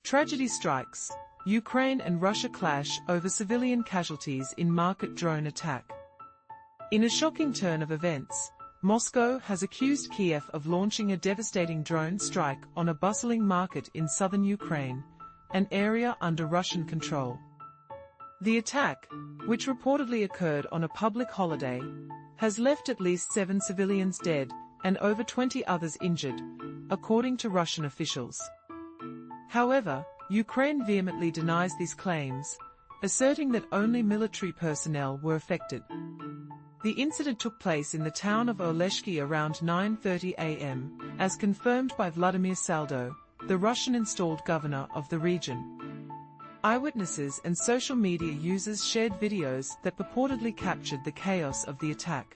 Tragedy strikes. Ukraine and Russia clash over civilian casualties in market drone attack. In a shocking turn of events, Moscow has accused Kyiv of launching a devastating drone strike on a bustling market in southern Ukraine, an area under Russian control. The attack, which reportedly occurred on a public holiday, has left at least 7 civilians dead and over 20 others injured, according to Russian officials. However, Ukraine vehemently denies these claims, asserting that only military personnel were affected. The incident took place in the town of Oleshki around 9:30 a.m., as confirmed by Vladimir Saldo, the Russian-installed governor of the region. Eyewitnesses and social media users shared videos that purportedly captured the chaos of the attack.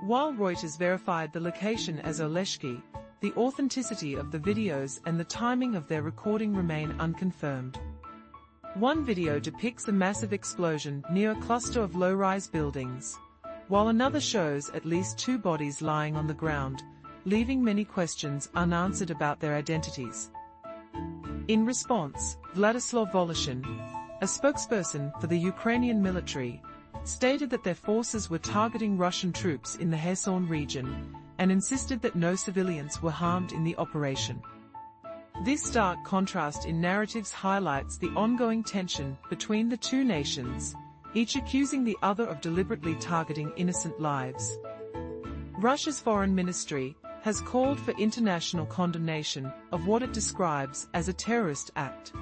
While Reuters verified the location as Oleshki, the authenticity of the videos and the timing of their recording remain unconfirmed. One video depicts a massive explosion near a cluster of low-rise buildings, while another shows at least 2 bodies lying on the ground, leaving many questions unanswered about their identities. In response, Vladislav Voloshin, a spokesperson for the Ukrainian military, stated that their forces were targeting Russian troops in the Kherson region, and insisted that no civilians were harmed in the operation. This stark contrast in narratives highlights the ongoing tension between the two nations, each accusing the other of deliberately targeting innocent lives. Russia's foreign ministry has called for international condemnation of what it describes as a terrorist act.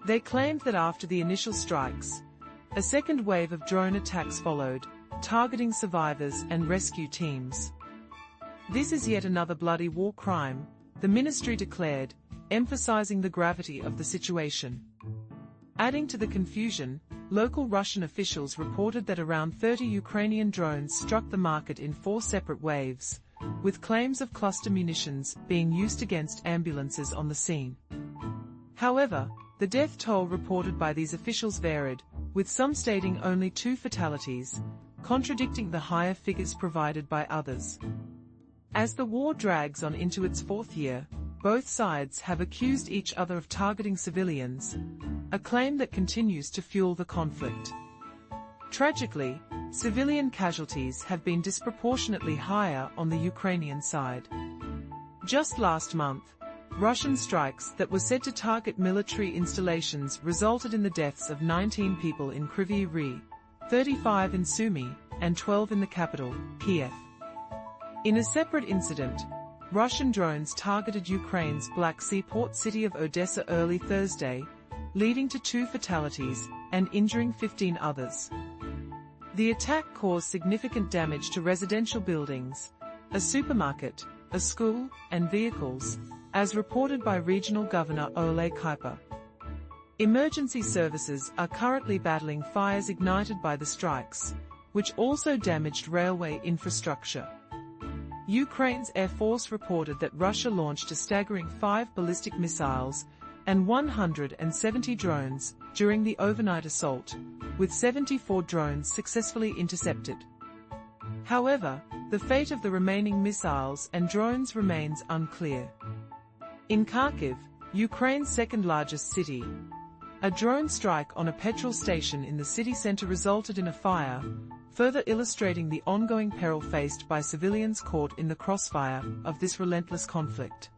They claimed that after the initial strikes, a second wave of drone attacks followed, targeting survivors and rescue teams. This is yet another bloody war crime, the ministry declared, emphasizing the gravity of the situation. Adding to the confusion, local Russian officials reported that around 30 Ukrainian drones struck the market in 4 separate waves, with claims of cluster munitions being used against ambulances on the scene. However, the death toll reported by these officials varied, with some stating only 2 fatalities, contradicting the higher figures provided by others. As the war drags on into its 4th year, both sides have accused each other of targeting civilians, a claim that continues to fuel the conflict. Tragically, civilian casualties have been disproportionately higher on the Ukrainian side. Just last month, Russian strikes that were said to target military installations resulted in the deaths of 19 people in Kryvyi Rih, 35 in Sumy, and 12 in the capital, Kyiv. In a separate incident, Russian drones targeted Ukraine's Black Sea port city of Odessa early Thursday, leading to 2 fatalities and injuring 15 others. The attack caused significant damage to residential buildings, a supermarket, a school, and vehicles, as reported by Regional Governor Ole Kyiv. Emergency services are currently battling fires ignited by the strikes, which also damaged railway infrastructure. Ukraine's Air Force reported that Russia launched a staggering 5 ballistic missiles and 170 drones during the overnight assault, with 74 drones successfully intercepted. However, the fate of the remaining missiles and drones remains unclear. In Kharkiv, Ukraine's second-largest city, a drone strike on a petrol station in the city center resulted in a fire, further illustrating the ongoing peril faced by civilians caught in the crossfire of this relentless conflict.